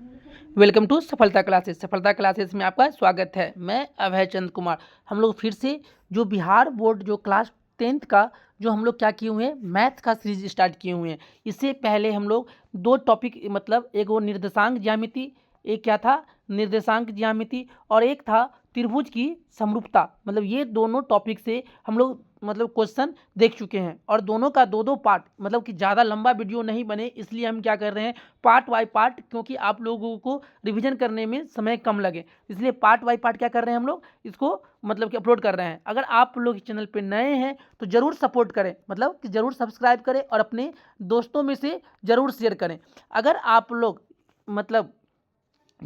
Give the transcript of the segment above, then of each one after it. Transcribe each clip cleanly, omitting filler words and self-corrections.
Welcome to सफलता classes. सफलता classes में आपका स्वागत है। मैं अभय चंद कुमार। हम लोग फिर से जो बिहार बोर्ड जो क्लास 10th का जो हम लोग क्या किए हुए हैं, मैथ का सीरीज स्टार्ट किए हुए हैं। इससे पहले हम लोग दो टॉपिक मतलब एक वो निर्देशांक ज्यामिति, एक क्या था निर्देशांक ज्यामिति, और एक था त्रिभुज की समरूपता। मतलब ये दोनों टॉपिक से हम लोग मतलब क्वेश्चन देख चुके हैं, और दोनों का दो दो पार्ट, मतलब कि ज़्यादा लंबा वीडियो नहीं बने इसलिए हम क्या कर रहे हैं पार्ट बाय पार्ट, क्योंकि आप लोगों को रिवीजन करने में समय कम लगे, इसलिए पार्ट बाय पार्ट क्या कर रहे हैं हम लोग इसको मतलब कि अपलोड कर रहे हैं। अगर आप लोग इस चैनल पे नए हैं तो ज़रूर सपोर्ट करें, मतलब कि ज़रूर सब्सक्राइब करें और अपने दोस्तों में से ज़रूर शेयर करें। अगर आप लोग मतलब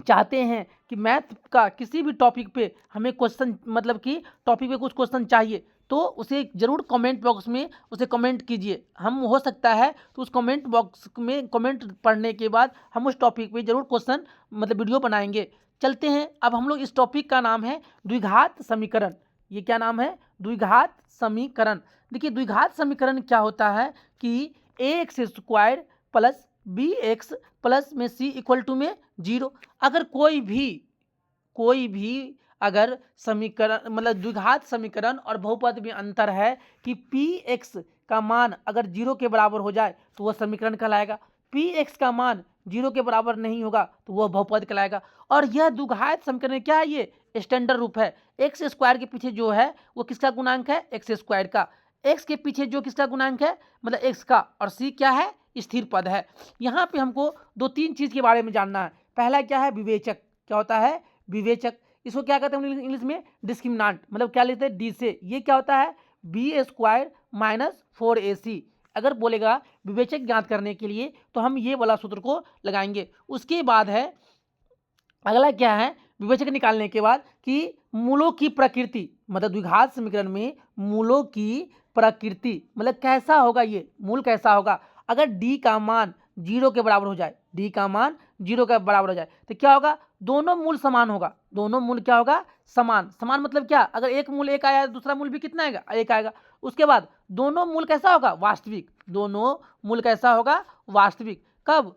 चाहते हैं कि मैथ का किसी भी टॉपिक पे हमें क्वेश्चन मतलब कि टॉपिक पे कुछ क्वेश्चन चाहिए तो उसे ज़रूर कमेंट बॉक्स में उसे कमेंट कीजिए। हम हो सकता है तो उस कमेंट बॉक्स में कमेंट पढ़ने के बाद हम उस टॉपिक पे ज़रूर क्वेश्चन मतलब वीडियो बनाएंगे। चलते हैं, अब हम लोग इस टॉपिक का नाम है द्विघात समीकरण। ये क्या नाम है? द्विघात समीकरण। देखिए द्विघात समीकरण क्या होता है कि ax square plus b x plus में सी इक्वल टू में 0। अगर कोई भी अगर समीकरण मतलब द्विघात समीकरण और बहुपद में अंतर है कि पी एक्स का मान अगर 0 के बराबर हो जाए तो वह समीकरण कहलाएगा, पी एक्स का मान 0 के बराबर नहीं होगा तो वह बहुपद कहलाएगा। और यह द्विघात समीकरण क्या है? ये स्टैंडर्ड रूप है। एक्स स्क्वायर के पीछे जो है वो किसका गुणांक है? एक्स स्क्वायर का। एक्स के पीछे जो किसका गुणांक है मतलब एक्स का, और सी क्या है? स्थिर पद है। यहाँ पे हमको दो तीन चीज के बारे में जानना है। पहला क्या है? विवेचक। क्या होता है? विवेचक। इसको क्या कहते हैं इंग्लिश में? डिस्क्रिमिनांट। मतलब क्या लेते हैं? डी से। ये क्या होता है? B square minus 4ac। अगर बोलेगा विवेचक ज्ञात करने के लिए तो हम ये वाला सूत्र को लगाएंगे। उसके बाद है अगला क्या है विवेचक निकालने के बाद कि मूलों की प्रकृति, मतलब द्विघात समीकरण में मूलों की प्रकृति मतलब कैसा होगा, ये मूल कैसा होगा। अगर d का मान 0 के बराबर हो जाए, d का मान 0 के बराबर हो जाए तो क्या होगा? दोनों मूल समान होगा। दोनों मूल क्या होगा? समान। समान मतलब क्या? अगर एक मूल एक आया दूसरा मूल भी कितना आएगा? एक आएगा। उसके बाद दोनों मूल कैसा होगा? वास्तविक। दोनों मूल कैसा होगा? वास्तविक। कब?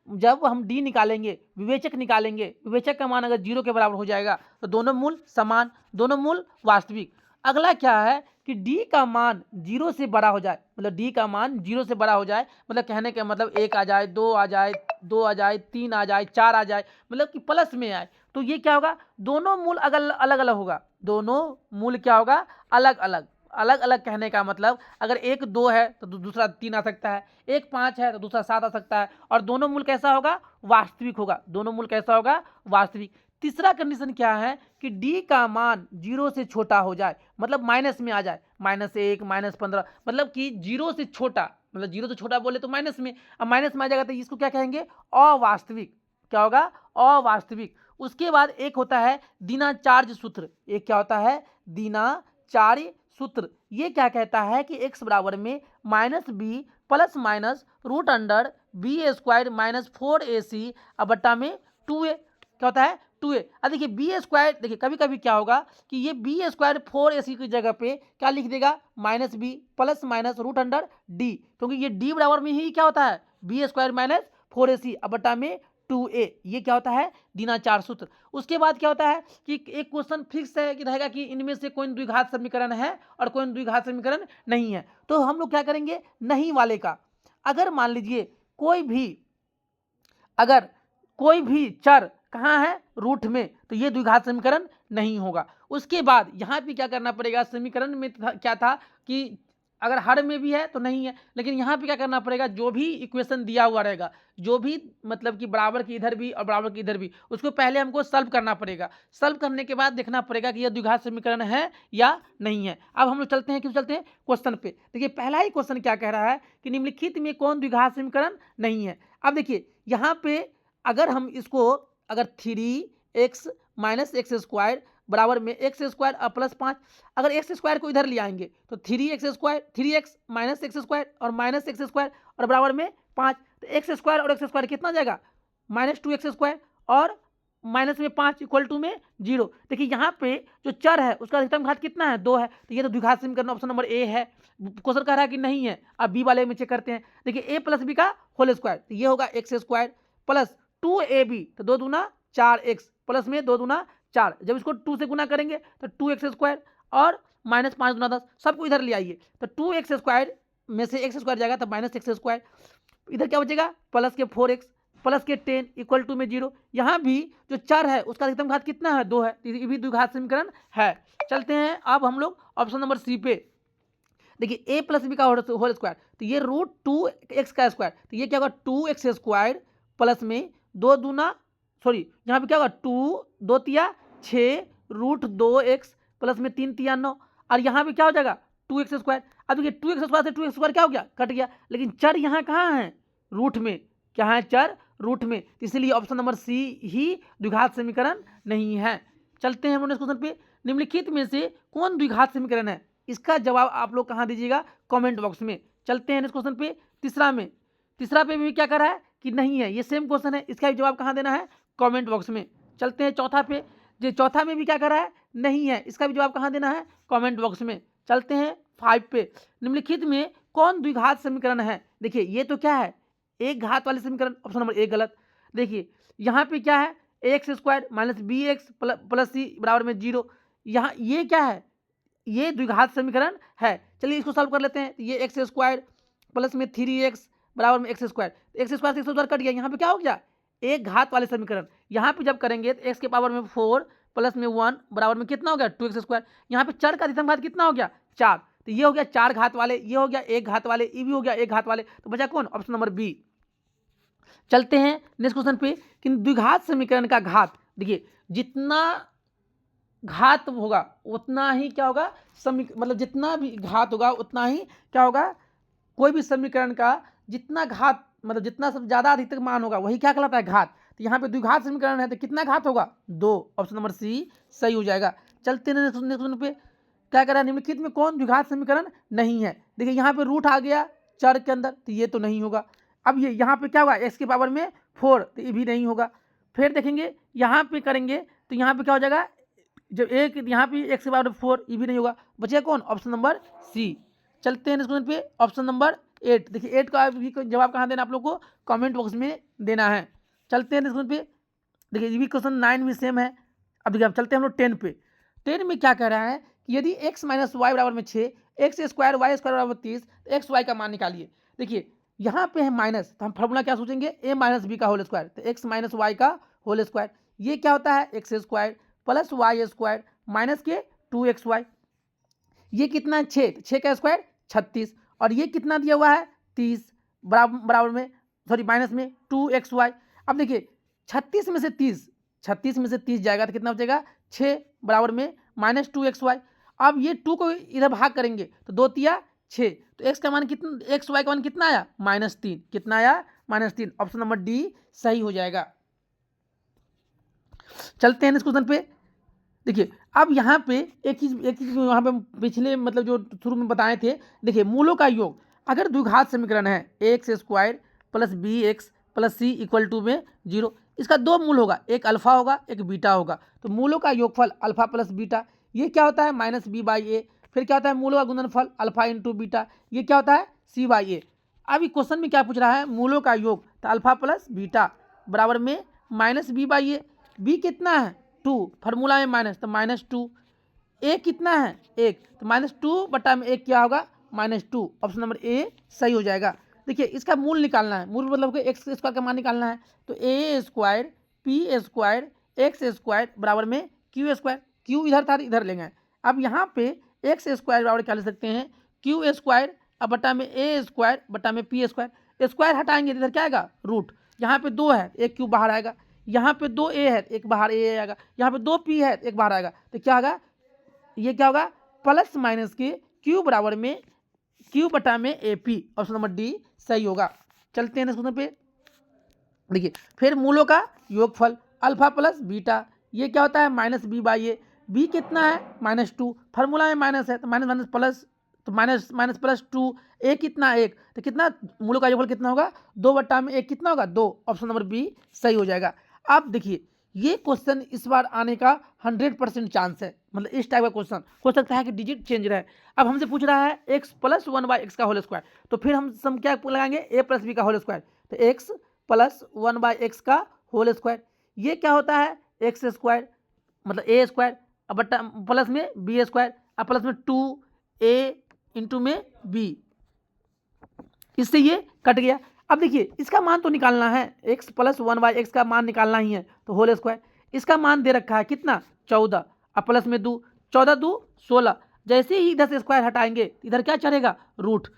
जब हम डी निकालेंगे, विवेचक निकालेंगे, विवेचक का मान अगर 0 के बराबर हो जाएगा तो दोनों मूल समान, दोनों मूल वास्तविक। अगला क्या है कि डी का मान 0 से बड़ा हो जाए, मतलब डी का मान 0 से बड़ा हो जाए, मतलब कहने का मतलब 1 आ जाए, 2 आ जाए, 2 आ जाए, 3 आ जाए, 4 आ जाए, मतलब कि प्लस में आए, तो ये क्या होगा? दोनों मूल अलग अलग होगा। दोनों मूल क्या होगा? अलग अलग। अलग अलग कहने का मतलब अगर एक 2 है तो दूसरा 3 आ सकता है, एक 5 है तो दूसरा 7 आ सकता है, और दोनों मूल कैसा होगा? वास्तविक होगा। दोनों मूल कैसा होगा? वास्तविक। तीसरा कंडीशन क्या है कि d का मान 0 से छोटा हो जाए, मतलब माइनस में आ जाए, -1 -15, मतलब कि 0 से छोटा, मतलब 0 से छोटा बोले तो माइनस में, अब माइनस में आ जाएगा तो इसको क्या कहेंगे? अवास्तविक। क्या होगा? अवास्तविक। उसके बाद एक होता है दिनाचार्य सूत्र। एक क्या होता है? दिनाचार्य सूत्र। ये क्या कहता है कि x बराबर में -b plus minus root under b square minus 4ac बट्टा में 2a। क्या होता है? 2a। अब देखिए बी स्क्वायर, देखिए कभी कभी क्या होगा कि ये बी स्क्वायर 4ac की जगह पे क्या लिख देगा? -b plus minus root under D, क्योंकि ये डी बराबर में ही क्या होता है? बी स्क्वायर माइनस 4ac बट्टा में 2a। ये क्या होता है? दिनाचार्य सूत्र। उसके बाद क्या होता है कि एक क्वेश्चन फिक्स है कि रहेगा कि इनमें से कोई द्विघात समीकरण है और कोई द्विघात समीकरण नहीं है, तो हम लोग क्या करेंगे? नहीं वाले का। अगर मान लीजिए अगर कोई भी चर कहाँ है? रूट में, तो ये द्विघात समीकरण नहीं होगा। उसके बाद यहाँ पे क्या करना पड़ेगा? समीकरण में क्या था कि अगर हर में भी है तो नहीं है, लेकिन यहाँ पे क्या करना पड़ेगा? जो भी इक्वेशन दिया हुआ रहेगा, जो भी मतलब कि बराबर की इधर भी और बराबर की इधर भी, उसको पहले हमको सॉल्व करना पड़ेगा। सॉल्व करने के बाद देखना पड़ेगा कि यह द्विघात समीकरण है या नहीं है। अब हम लोग चलते हैं, क्यों चलते हैं? क्वेश्चन पे। देखिए पहला ही क्वेश्चन क्या कह रहा है कि निम्नलिखित में कौन द्विघात समीकरण नहीं है। अब देखिए यहाँ पे अगर हम इसको अगर 3x माइनस एक्स स्क्वायर बराबर में एक्स स्क्वायर प्लस 5, अगर एक्स स्क्वायर को इधर ले आएंगे तो 3x माइनस एक्स स्क्वायर और माइनस एक्स स्क्वायर और बराबर में 5, तो एक्स स्क्वायर और एक्स स्क्वायर कितना जाएगा? -2x स्क्वायर और माइनस में 5 इक्वल टू में 0। देखिए यहाँ पे जो चर है उसका अधिकतम घात कितना है? 2 है, तो ये तो द्विघात समीकरण ऑप्शन नंबर ए है। क्वेश्चन कह रहा है कि नहीं है। अब बी वाले में चेक करते हैं। देखिए a प्लस बी का होल स्क्वायर, तो ये होगा एक्स स्क्वायर प्लस 2ab तो 2 दूना 4x प्लस में 2 दूना 4, जब इसको 2 से गुना करेंगे तो 2x² और माइनस 5 दूना 10, सबको इधर ले आइए तो 2x² में से x² जाएगा तो -x², इधर क्या बचेगा प्लस के 4x प्लस के 10 इक्वल टू में 0। यहाँ भी जो चर है उसका अधिकतम घात कितना है 2 है, तो ये भी द्विघात समीकरण है। चलते हैं अब हम लोग ऑप्शन नंबर सी पे। देखिए a प्लस बी का होल स्क्वायर, तो ये √2x का स्क्वायर, तो ये क्या होगा 2x² प्लस में 2 दूना यहाँ पे क्या होगा 2 2 तिया 6 √2x प्लस में 3 तिया 9, और यहाँ पे क्या हो जाएगा 2x²। अब देखिए 2x² से 2x² क्या हो गया कट गया, लेकिन चर यहाँ कहाँ है रूट में, क्या है चर रूट में, इसलिए ऑप्शन नंबर सी ही द्विघात समीकरण नहीं है। चलते हैं हम लोग क्वेश्चन पे। निम्नलिखित में से कौन द्विघात समीकरण है, इसका जवाब आप लोग कहाँ दीजिएगा कमेंट बॉक्स में। चलते हैं इस क्वेश्चन पे तीसरा पे भी क्या कर रहा है कि नहीं है, ये सेम क्वेश्चन है, इसका भी जवाब कहाँ देना है कमेंट बॉक्स में। चलते हैं चौथा पे, जो चौथा में भी क्या कर रहा है नहीं है, इसका भी जवाब कहाँ देना है कमेंट बॉक्स में। चलते हैं 5 पे। निम्नलिखित में कौन द्विघात समीकरण है, देखिए ये तो क्या है एक घात वाले समीकरण, ऑप्शन नंबर 1 गलत। देखिए यहाँ पे क्या है x² minus bx plus c बराबर में 0, यहाँ ये क्या है ये द्विघात समीकरण है। चलिए इसको सॉल्व कर लेते हैं, ये x² प्लस में 3x बराबर में x², x² से x² कट गया, यहाँ पे क्या हो गया एक घात वाले समीकरण। यहाँ पे जब करेंगे तो x के पावर में 4 प्लस में 1 बराबर में कितना हो गया 2x², यहाँ पे चर का अधिकतम घात कितना हो गया 4, तो ये हो गया 4 घात वाले, ये हो गया 1 घात वाले, ये भी हो गया 1 घात वाले, तो बचा कौन ऑप्शन नंबर बी। चलते हैं नेक्स्ट क्वेश्चन पे कि द्विघात समीकरण का घात, देखिए जितना घात होगा उतना ही क्या होगा मतलब जितना भी घात होगा उतना ही क्या होगा, कोई भी समीकरण का जितना घात मतलब जितना सब ज़्यादा अधिकतम मान होगा वही क्या कहलाता है घात। तो यहाँ पे द्विघात समीकरण है तो कितना घात होगा 2, ऑप्शन नंबर सी सही हो जाएगा। चलते हैं नेक्स्ट क्वेश्चन पे, क्या कह रहा है निम्नलिखित में कौन द्विघात समीकरण नहीं है। देखिए यहाँ पे रूट आ गया चर के अंदर, तो ये तो नहीं होगा। अब ये यहाँ पे क्या होगा x के पावर में 4, तो ये भी नहीं होगा। फिर देखेंगे यहाँ पे करेंगे तो यहाँ पे क्या हो जाएगा जब एक यहाँ पे x के पावर में 4, ये भी नहीं होगा, बचेगा कौन ऑप्शन नंबर सी। चलते हैं इस क्वेश्चन पे ऑप्शन नंबर 8। देखिए 8 का भी जवाब कहाँ देना आप लोग को कमेंट बॉक्स में देना है। चलते हैं इस क्वेश्चन पे, देखिए ये भी क्वेश्चन 9 भी सेम है। अब देखिए अब चलते हैं हम लोग 10 पे। 10 में क्या कह रहा है कि यदि x माइनस वाई बराबर में 6 x² y² बराबर 30 तो x y का मान निकालिए। देखिए यहाँ पे है माइनस, तो हम फॉर्मूला क्या सोचेंगे a माइनस बी का होल स्क्वायर, तो x माइनस वाई का होल स्क्वायर, ये क्या होता है x² प्लस y² माइनस के 2xy, ये कितना है 6, 6 का स्क्वायर 36, और ये कितना दिया हुआ है 30 बराबर में माइनस में 2xy। अब देखिए 36 में से 30 जाएगा तो कितना बचेगा 6 बराबर में माइनस 2xy। अब ये 2 को इधर भाग करेंगे तो 2 तिया 6, तो x का मान कितना xy का मान कितना आया -3, कितना आया -3, ऑप्शन नंबर डी सही हो जाएगा। चलते हैं इस क्वेश्चन पे। देखिए अब यहाँ पे एक चीज वहाँ पे पिछले मतलब जो शुरू में बताए थे, देखिए मूलों का योग अगर द्विघात समीकरण है x² plus bx plus c equal to में 0, इसका 2 मूल होगा, एक अल्फा होगा एक बीटा होगा, तो मूलों का योगफल अल्फा प्लस बीटा, ये क्या होता है -b/a। फिर क्या होता है मूलों का गुणनफल अल्फा इंटू बीटा, ये क्या होता है c/a। अभी क्वेश्चन में क्या पूछ रहा है मूलों का योग, तो अल्फा प्लस बीटा बराबर में -b/a, b कितना है 2, फार्मूला में माइनस तो -2, a कितना है 1, तो -2 बटा में 1 क्या होगा -2, ऑप्शन नंबर ए सही हो जाएगा। देखिए इसका मूल निकालना है, मूल मतलब कि x² का मान निकालना है, तो a² p² x² बराबर में q², q इधर था इधर लेंगे। अब यहाँ पे x² बराबर क्या ले सकते हैं q² अब बटा में a² बटा में p², स्क्वायर हटाएंगे इधर क्या आएगा रूट, यहाँ पे 2 है एक q बाहर आएगा, यहाँ पे 2 a है एक बाहर a आएगा, यहाँ पे 2 p है एक बाहर आएगा, तो क्या होगा ये क्या होगा प्लस माइनस के q बराबर में q बटा में AP, ऑप्शन नंबर डी सही होगा। चलते हैं क्वेश्चन पे। देखिए फिर मूलों का योगफल अल्फा प्लस बीटा, ये क्या होता है -b/a, b कितना है -2, फार्मूला में माइनस है तो माइनस प्लस, तो माइनस प्लस 2, a कितना 1, तो कितना मूलों का योगफल कितना होगा 2 बटा में 1 कितना होगा 2, ऑप्शन नंबर बी सही हो जाएगा। अब देखिए ये क्वेश्चन इस बार आने का 100% चांस है, मतलब इस टाइप का क्वेश्चन हो सकता है कि डिजिट चेंज रहे। अब हमसे पूछ रहा है x प्लस 1/x का होल स्क्वायर, तो फिर हम क्या लगाएंगे a प्लस बी का होल स्क्वायर, तो x प्लस 1/x का होल स्क्वायर। ये क्या होता है एक्स स्क्वायर मतलब ए स्क्वायर अब बट्टा प्लस में बी स्क्वायर अब प्लस में 2a इंटू में b, इससे ये कट गया। अब देखिए इसका मान तो निकालना है, x प्लस 1/x का मान निकालना ही है, तो होल स्क्वायर। इसका मान दे रखा है कितना 14 अब प्लस में 2, 14 2 16। जैसे ही इधर से स्क्वायर हटाएंगे इधर क्या चढ़ेगा रूट,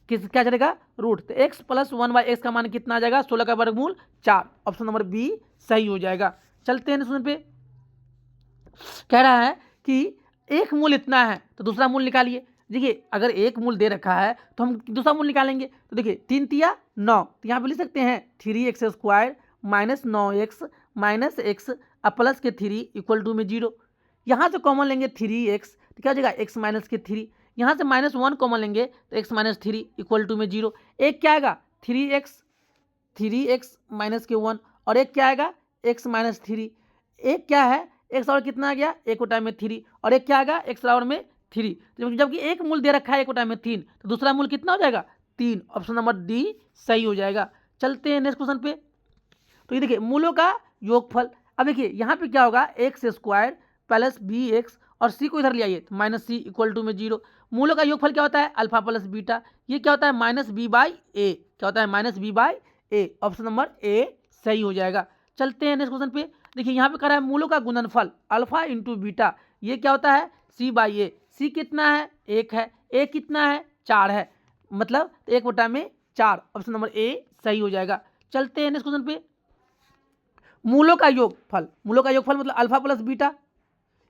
क्या चढ़ेगा रूट। तो x प्लस 1/x का मान कितना आ जाएगा 16 का वर्गमूल 4। ऑप्शन नंबर बी सही हो जाएगा। चलते हैं नेक्स्ट पे, कह रहा है कि एक मूल इतना है तो दूसरा मूल निकालिए। देखिए अगर एक मूल दे रखा है तो हम दूसरा मूल निकालेंगे। तो देखिए 3 तिया 9, तो यहाँ पे लिख सकते हैं 3x² minus 9x minus x अब प्लस के 3 इक्वल टू में 0। यहाँ से कॉमन लेंगे 3x तो क्या हो जाएगा x माइनस के 3। यहाँ से -1 कॉमन लेंगे तो x माइनस 3 इक्वल टू में 0। एक क्या आएगा 3x माइनस के 1 और एक क्या आएगा x माइनस 3। एक क्या है एक्स और कितना आ गया एक टाइम में 3 और एक क्या आएगा एक्स और में 3। जबकि एक मूल दे रखा है एक टाइम में 3 तो दूसरा मूल कितना हो जाएगा 3। ऑप्शन नंबर डी सही हो जाएगा। चलते हैं नेक्स्ट क्वेश्चन पे। तो ये देखिए मूलों का योगफल। अब देखिए यहाँ पे क्या होगा x² प्लस bx और c को इधर ले आइए तो माइनस c इक्वल टू में 0। मूलों का योगफल क्या होता है अल्फा प्लस बीटा। ये क्या होता है -b/a, क्या होता है -b/a। ऑप्शन नंबर ए सही हो जाएगा। चलते हैं नेक्स्ट क्वेश्चन पे। देखिए यहाँ पे कह रहा है मूलों का गुणनफल अल्फा इंटू बीटा। ये क्या होता है c/a। c कितना है 1 है, a कितना है 4 है, मतलब 1/4। ऑप्शन नंबर ए सही हो जाएगा। चलते हैं नेक्स्ट क्वेश्चन पे। मूलों का योगफल, मूलों का योगफल मतलब अल्फा प्लस बीटा।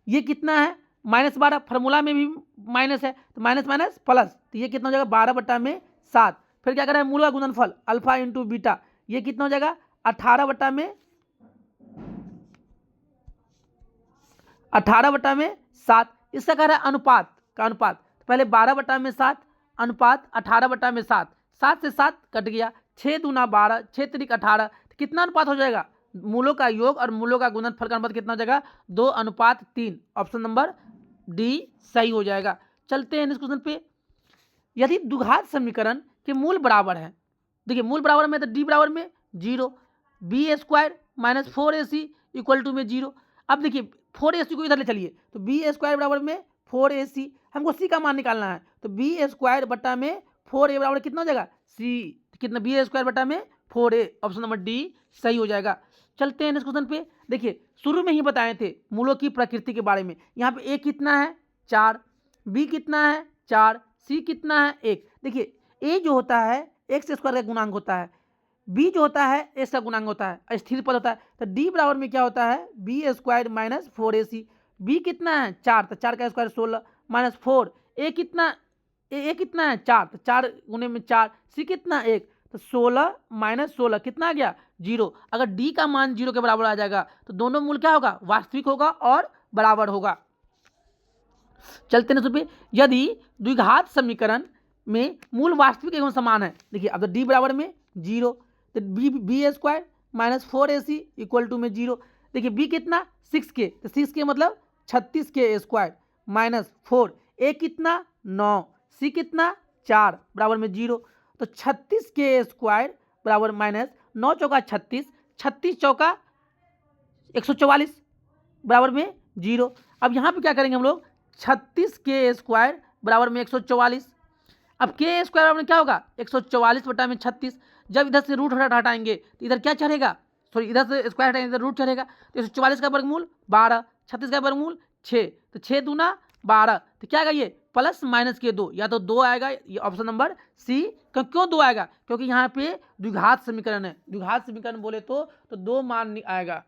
ये कितना है -12, फार्मूला में भी माइनस है तो माइनस माइनस प्लस, तो ये कितना हो जाएगा 12/7। फिर क्या कर रहा है मूल का गुणनफल अल्फा इंटू बीटा। ये कितना हो जाएगा 18/7। इसका कह रहा है अनुपात का अनुपात, तो पहले 12/7 अनुपात 18/7। 7 से 7 कट गया, 6 दूना 12 6 तिरिक 18। तो कितना अनुपात हो जाएगा मूलों का योग और मूलों का गुणनफल का अनुपात कितना हो जाएगा 2:3। ऑप्शन नंबर डी सही हो जाएगा। चलते हैं नेक्स्ट क्वेश्चन पे। यदि द्विघात समीकरण के मूल बराबर है, देखिए मूल बराबर में तो डी बराबर में 0, b² minus 4ac equal to में 0। अब देखिए 4ac को इधर ले चलिए तो b² बराबर में 4ac, हमको c का मान निकालना है तो b² बटा में 4a बराबर कितना हो जाएगा c, कितना b² बटा में 4a। ऑप्शन नंबर डी सही हो जाएगा। चलते हैं नेक्स्ट क्वेश्चन पे। देखिए शुरू में ही बताए थे मूलों की प्रकृति के बारे में। यहाँ पे a कितना है 4, b कितना है 4, c कितना है 1। देखिए a जो होता है x² का गुणांक होता है, b जो होता है x का गुणांक होता है, स्थिर पद होता है। तो d बराबर में क्या होता है b² माइनस 4ac। b कितना है 4, तो 4 का स्क्वायर 16 माइनस 4। a कितना है 4, तो 4 गुने में 4। c कितना 1, तो 16 माइनस 16 कितना आ गया 0। अगर d का मान 0 के बराबर आ जाएगा तो दोनों मूल क्या होगा वास्तविक होगा और बराबर होगा। चलते हैं सुनिए, यदि द्विघात समीकरण में मूल वास्तविक एवं समान है। देखिए अब तो d बराबर में 0 तो b² minus 4ac equal to में 0। देखिए b कितना 6k, तो 6k मतलब 36k² माइनस 4, a कितना 9, c कितना 4 बराबर में 0। तो 36k² बराबर माइनस 9 चौका 36, 36 चौका 144 बराबर में 0। अब यहाँ पे क्या करेंगे हम लोग 36k² बराबर में 144। अब k² बराबर में क्या होगा 144 बटा में 36। जब इधर से रूट हटाएंगे तो इधर क्या चढ़ेगा, सॉरी इधर से स्क्वायर हटाएंगे इधर रूट चढ़ेगा। तो 144 का वर्गमूल 12, 36 का वर्गमूल 6, तो 6 दूना 12। तो क्या आएगा ये प्लस माइनस के 2, या तो 2 आएगा। ये ऑप्शन नंबर सी। क्यों 2 आएगा क्योंकि यहाँ पे द्विघात समीकरण है, द्विघात समीकरण बोले तो 2 मान आएगा।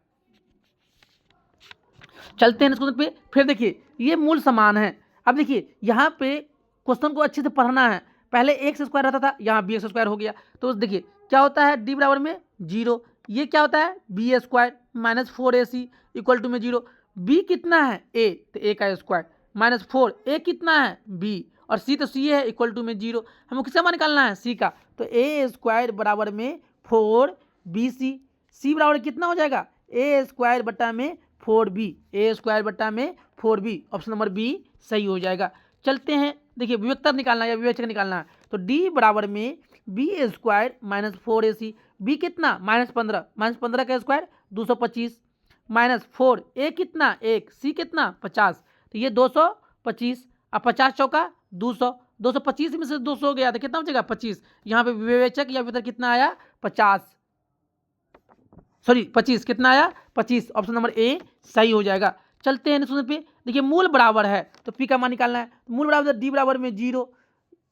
चलते हैं क्वेश्चन पे। फिर देखिए ये मूल समान है। अब देखिए यहाँ पे क्वेश्चन को अच्छे से पढ़ना है। पहले x² रहता था, यहाँ bx² हो गया। तो देखिए क्या होता है d बराबर में 0, ये क्या होता है b² minus 4ac equal to में 0। b कितना है a, तो a का स्क्वायर माइनस 4, a कितना है b और c तो c है इक्वल टू में 0। हमको किसका मान निकालना है c का, तो a² बराबर में 4bc। c बराबर कितना हो जाएगा a² बटा में 4b, a² बटा में 4b। ऑप्शन नंबर बी सही हो जाएगा। चलते हैं देखिए विभक्तर निकालना है या विवेचक निकालना है। तो d बराबर में b² माइनस 4ac, b कितना -15, -15 का स्क्वायर 225 माइनस 4 ए कितना 1 सी कितना 50, तो ये 225। अब 50 चौका 200, 225 में से 200 गया तो कितना बचेगा 25। यहाँ पे विवेचक या वितर कितना आया 50, सॉरी 25 कितना आया 25। ऑप्शन नंबर ए सही हो जाएगा। चलते हैं नेक्स्ट पे। देखिए मूल बराबर है तो पी का मान निकालना है। मूल बराबर डी बराबर में 0,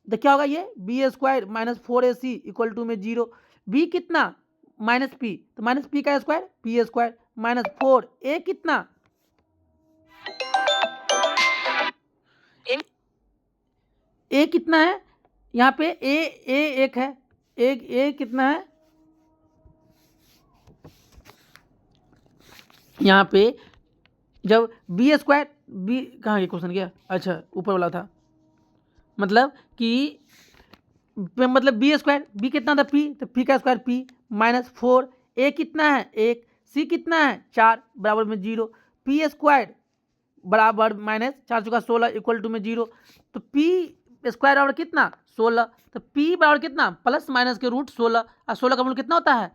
तो क्या होगा ये b square minus 4ac equal to में 0। बी कितना माइनस पी, तो माइनस पी का square p square minus 4 a कितना ए कितना है यहाँ पे ए एक है, ए कितना है यहाँ पे जब बी स्क्वायर बी कहाँ ये क्वेश्चन गया, अच्छा ऊपर वाला था, मतलब कि मतलब बी स्क्वायर बी कितना था पी, तो पी का स्क्वायर पी माइनस 4 ए कितना है 1 सी कितना है 4 बराबर में 0। पी स्क्वायर बराबर माइनस 4 चौका 16 इक्वल टू में 0, तो पी स्क्वायर बराबर कितना 16, तो पी बराबर कितना प्लस माइनस के रूट 16 और 16 का मूल कितना होता है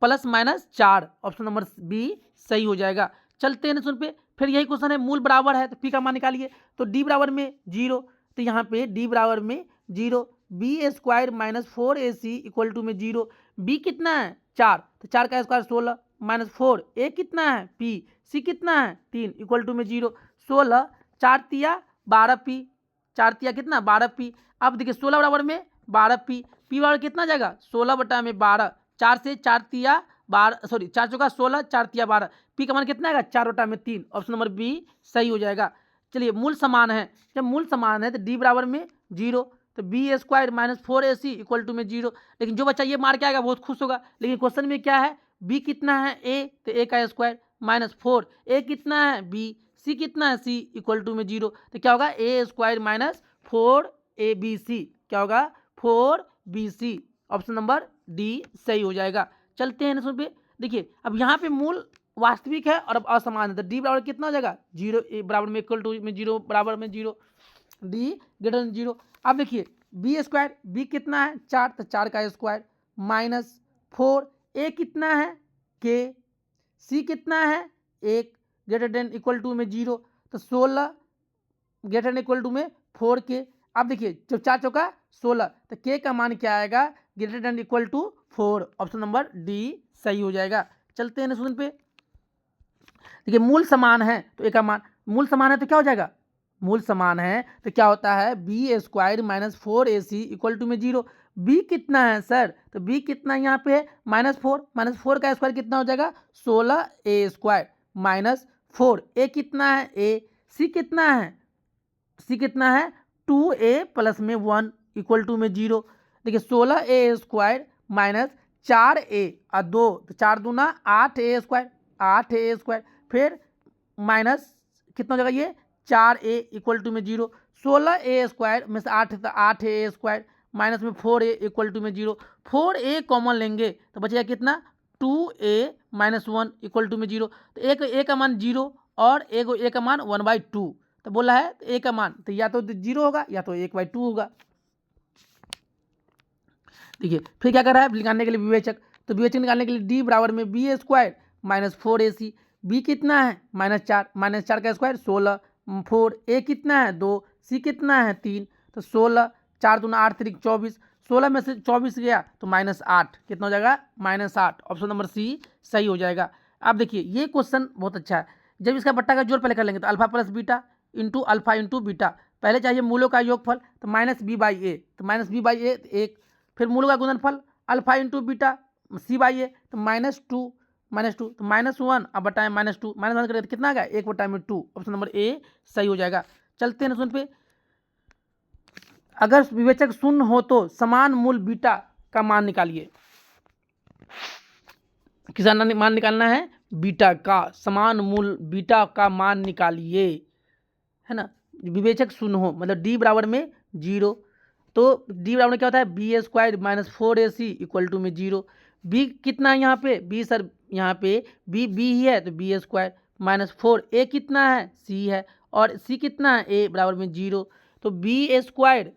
plus minus 4। Option number b सही हो जाएगा। चलते हैं सुन पे, फिर यही क्वेश्चन है मूल बराबर है तो पी का मान निकालिए। तो डी बराबर में 0, तो यहाँ पे डी बराबर में 0 b square minus 4ac equal to में 0। बी कितना है 4, तो 4 का स्क्वायर 16 माइनस 4 ए कितना है पी सी कितना है 3 इक्वल टू में 0। 16 4 तिया 12 पी, 4 तिया कितना 12 पी। अब देखिए 16 बराबर में 12 पी, पी बराबर कितना जाएगा 16 बटा में 12, 4 से 4 तिया 12 सॉरी 4 चौका 16 4 तिया 12, पी का मान कितना आएगा 4 बटा में 3। ऑप्शन नंबर बी सही हो जाएगा। चलिए मूल समान है, जब मूल समान है तो डी बराबर में 0, तो b square minus 4ac equal to में 0। लेकिन जो बच्चा ये मार के आएगा बहुत खुश होगा, लेकिन क्वेश्चन में क्या है बी कितना है ए, तो ए का स्क्वायर माइनस 4 ए कितना है बी सी कितना है सी इक्वल टू में 0, तो क्या होगा ए स्क्वायर माइनस 4abc, क्या होगा 4bc। ऑप्शन नंबर डी सही हो जाएगा। चलते हैं नेक्स्ट पे। देखिए अब यहाँ पे मूल वास्तविक है और अब असमान है, तो डी बराबर कितना हो जाएगा 0 ए बराबर में इक्वल टू में 0 बराबर में 0 डी ग्रेटर देन 0। अब देखिए बी स्क्वायर बी कितना है 4, तो 4 का स्क्वायर माइनस 4 ए कितना है के सी कितना है 1 ग्रेटर देन इक्वल टू में 0, तो 16 ग्रेटर देन इक्वल टू में 4 के। अब देखिए जब 4 चौका 16, तो के का मान क्या आएगा greater than equal to 4। Option number D सही हो जाएगा। चलते हैं नेक्स्ट पे। देखिए मूल समान है तो ए का मान, मूल समान है तो क्या हो जाएगा मूल समान है तो क्या होता है b square minus 4ac equal to में 0। बी कितना है सर, तो बी कितना यहाँ पे है माइनस 4, माइनस 4 का स्क्वायर कितना हो जाएगा 16a स्क्वायर माइनस 4 ए कितना है ए सी कितना है 2a प्लस में 1 इक्वल टू में 0। देखिए 16a स्क्वायर माइनस 4a और 2, तो 4 दूना 8a स्क्वायर फिर माइनस कितना हो जाएगा ये 4a इक्वल टू में 0। 16a स्क्वायर में से 8 तो 8a स्क्वायर माइनस में 4a इक्वल टू में 0। 4a कॉमन लेंगे तो बचेगा कितना 2a माइनस 1 इक्वल टू में 0। तो एक a का मान 0 और एक a का मान 1/2, तो बोला है तो a का मान तो या तो 0 होगा या तो 1/2 होगा। देखिए फिर क्या कर रहा है निकालने के लिए विवेचक, तो विवेचक निकालने के लिए डी बराबर में B square minus 4ac, B कितना है माइनस 4 का स्क्वायर 16 4 ए कितना है 2 सी कितना है 3, तो 16 4 दूना 8 3 24, 16 में से 24 गया तो -8 कितना हो जाएगा -8। ऑप्शन नंबर सी सही हो जाएगा। अब देखिए ये क्वेश्चन बहुत अच्छा है, जब इसका बट्टा का जोड़ पहले कर लेंगे तो alpha plus beta into alpha into beta, पहले चाहिए मूलों का योगफल तो -b/a, तो -b/a 1, फिर मूलों का गुणनफल अल्फा इंटू बीटा c/a तो -2 तो -1 अब बटाएं -2 -1 करें तो कितना आ गया 1/2। ऑप्शन नंबर ए सही हो जाएगा। चलते हैं सुन पे, अगर विवेचक शून्य हो तो समान मूल बीटा का मान निकालिए। किसका मान निकालना है बीटा का, समान मूल बीटा का मान निकालिए, है ना। विवेचक शून्य हो मतलब डी बराबर में 0, तो डी बराबर में क्या होता है b square minus 4ac equal to में 0। बी कितना है यहाँ पे बी सर यहाँ पे बी ही है तो बी स्क्वायर माइनस 4 ए कितना है सी है और सी कितना है ए बराबर में 0, तो बी स्क्वायर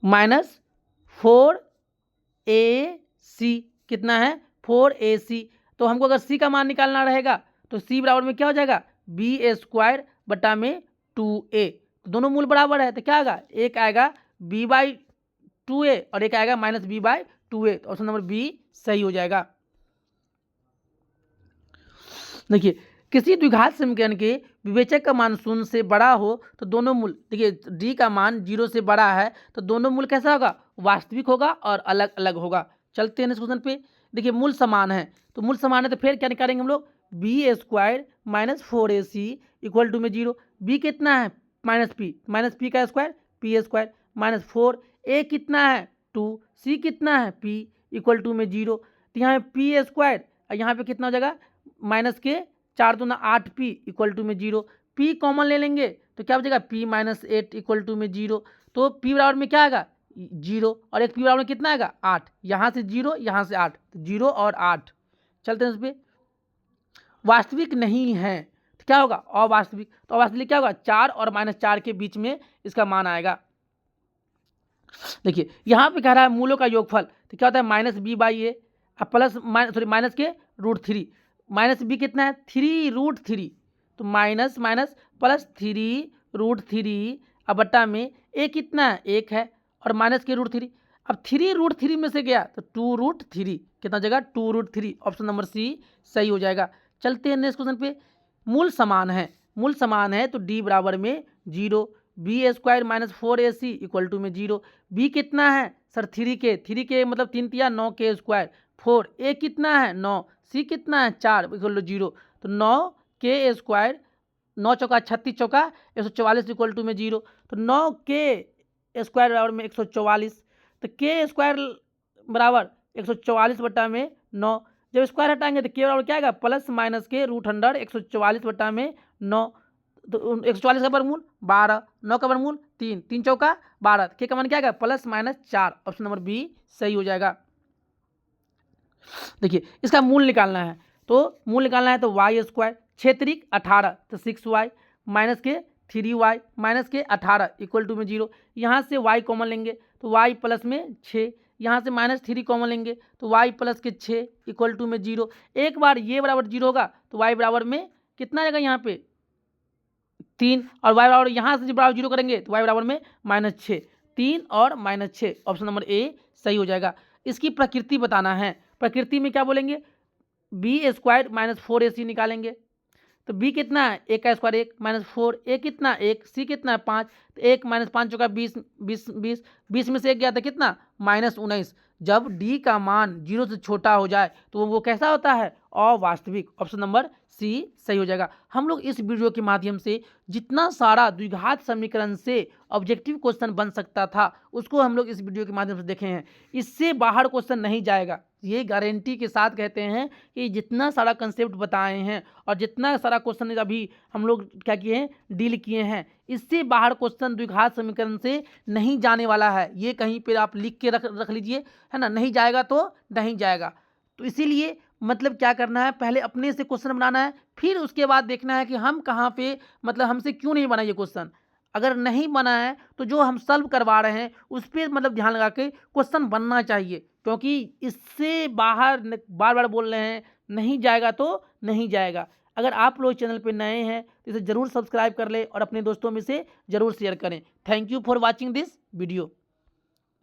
-4ac कितना है 4ac, तो हमको अगर सी का मान निकालना रहेगा तो सी बराबर में क्या हो जाएगा, b² बटा में 2a। तो दोनों मूल बराबर है तो क्या आएगा, एक आएगा b/2a और एक आएगा -b/2a। तो ऑप्शन नंबर बी सही हो जाएगा। देखिए किसी द्विघात समीकरण के विवेचक का मान 0 से बड़ा हो तो दोनों मूल, देखिए डी का मान 0 से बड़ा है तो दोनों मूल कैसा होगा, वास्तविक होगा और अलग अलग होगा। चलते हैं इस क्वेश्चन पे। देखिए मूल समान है तो मूल समान है तो फिर क्या निकालेंगे हम लोग, b² - 4ac इक्वल टू में 0। b कितना है -p का स्क्वायर p² -4, a कितना है 2, c कितना है p इक्वल टू में 0। तो यहाँ p² और यहाँ पे कितना हो जाएगा माइनस के 4 दूना 8p इक्वल टू में 0। p कॉमन ले लेंगे तो क्या बचेगा p-8 इक्वल टू में 0। तो p बराबर में क्या आएगा 0 और एक p बराबर में कितना आएगा 8। यहाँ से 0 यहाँ से 8 तो 0 और 8। चलते हैं इस पर। वास्तविक नहीं है तो क्या होगा अवास्तविक। तो अवास्तविक क्या होगा 4 और -4 के बीच में इसका मान आएगा। देखिए यहाँ पे कह रहा है मूलों का योगफल तो क्या होता है -b/a प्लस माइनस के √3 -b कितना है 3√3 तो माइनस प्लस 3√3 अब बट्टा में a कितना है 1 है और माइनस के √3। अब 3√3 में से गया तो 2√3 कितना जगह 2√3। ऑप्शन नंबर सी सही हो जाएगा। चलते हैं नेक्स्ट क्वेश्चन पे। मूल समान है तो d बराबर में 0, b² - 4ac इक्वल टू में 0। b कितना है सर 3k मतलब 3 तिया 9k स्क्वायर 4, a कितना है 9, c कितना है 4 इक्वल टू 0। तो 9k² 9 चौका 36 चौका 144 इक्वल टू में 0। तो 9k² बराबर में 144 तो k² बराबर 144 बटा में 9। जब स्क्वायर हटाएंगे तो के बराबर क्या आएगा प्लस माइनस के √100 144 बटा में 9। तो 144 का वर्गमूल 12, 9 का वर्गमूल 3, 3 चौका 12, के का मान क्या आएगा +-4। ऑप्शन नंबर बी सही हो जाएगा। देखिए इसका मूल निकालना है तो y² क्षेत्रिक 18 तो 6y माइनस के 3y माइनस के 18 इक्वल टू में 0। यहाँ से y कॉमन लेंगे तो y प्लस में 6, यहाँ से -3 कॉमन लेंगे तो y प्लस के 6 इक्वल टू में 0। एक बार ये बराबर 0 होगा तो y बराबर में कितना आएगा यहाँ पे 3 और y बराबर यहाँ से बराबर 0 करेंगे तो y बराबर में -6, 3 और -6। ऑप्शन नंबर ए सही हो जाएगा। इसकी प्रकृति बताना है। प्रकृति में क्या बोलेंगे b² - 4ac निकालेंगे तो b कितना है 1 का स्क्वायर 1 -4, a कितना 1, c कितना 5 तो 1 - 5 चौका 20 20 में से 1 गया था कितना -19। जब d का मान 0 से छोटा हो जाए तो वो कैसा होता है अवास्तविक। ऑप्शन नंबर सी सही हो जाएगा। हम लोग इस वीडियो के माध्यम से जितना सारा द्विघात समीकरण से ऑब्जेक्टिव क्वेश्चन बन सकता था उसको हम लोग इस वीडियो के माध्यम से देखे हैं। इससे बाहर क्वेश्चन नहीं जाएगा, ये गारंटी के साथ कहते हैं कि जितना सारा कंसेप्ट बताए हैं और जितना सारा क्वेश्चन अभी हम लोग क्या किए हैं डील किए हैं, इससे बाहर क्वेश्चन द्विघात समीकरण से नहीं जाने वाला है। ये कहीं पे आप लिख के रख लीजिए, है ना, नहीं जाएगा तो नहीं जाएगा। तो इसीलिए मतलब क्या करना है, पहले अपने से क्वेश्चन बनाना है, फिर उसके बाद देखना है कि हम कहाँ पे मतलब हमसे क्यों नहीं बना ये क्वेश्चन। अगर नहीं बना है तो जो हम सॉल्व करवा रहे हैं उस पर मतलब ध्यान लगा के क्वेश्चन बनना चाहिए, क्योंकि इससे बाहर बार बार बोल रहे हैं नहीं जाएगा तो नहीं जाएगा। अगर आप लोग चैनल पे नए हैं तो इसे ज़रूर सब्सक्राइब कर लें और अपने दोस्तों में से ज़रूर शेयर करें। Thank you for watching this video.